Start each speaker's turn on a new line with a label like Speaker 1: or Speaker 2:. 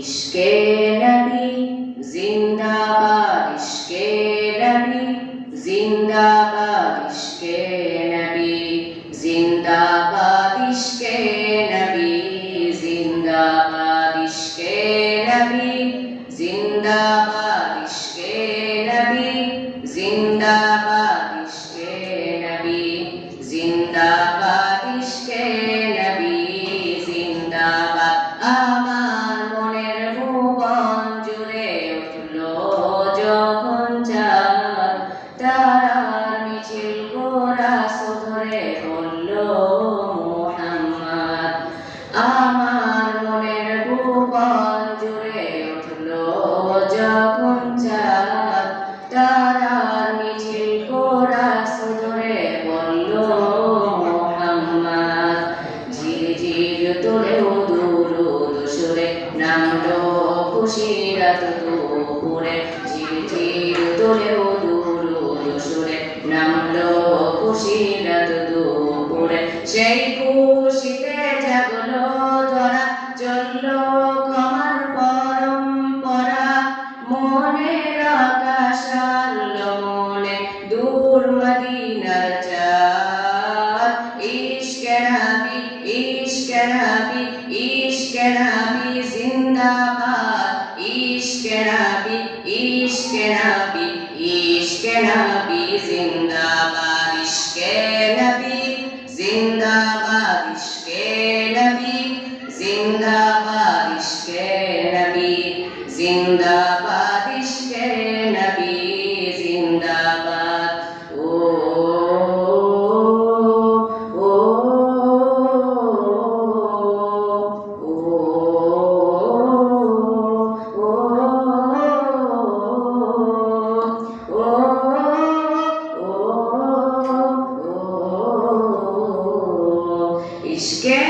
Speaker 1: इश्के नबी जिंदाबाद, इश्के नबी जिंदाबाद, इश्के नबी जिंदाबाद, इश्के नबी जिंदाबाद, इश्के नबी जिंदाबाद, इश्के नबी जिंदाबाद, इश्के नबी जिंदाबाद, इश्के नबी जिंदाबाद। আমার মনের ভুবন জুড়ে উঠলো যখন চাঁদ, তারার মিছিল কোরাস ধরে বলল মুহাম্মদ। আমার মনের ভুবন জুড়ে উঠলো যখন চাঁদ, তারার মিছিল কোরাস ধরে বলল মুহাম্মদ। ঝিরঝির তোলেও দুরুদ সুরে নামলো খুশির রাত দুপুরে, ঝিরঝির তোলেও দুরুদ সুরে নামলো খুশির রাত দুপুরে। সেই খুশিতে জাগলো ধরা, চললো ক্ষমার পরম্পরা, মনের আকাশ আলো মনে দূর মদিনার চাঁদ। ইশকে নবী, ইশকে নবী, ইশকে নবী জিন্দাবাদ, ইশকে নবী, ইশকে নবী, ইশকে নবী জিন্দাবাদ, ইশকে নবী জিন্দাবাদ, ইশকে নবী জিন্দাবাদ, ইশকে নবী জিন্দাবাদ, ইশকে নবী জিন্দাবাদ। ও इश्के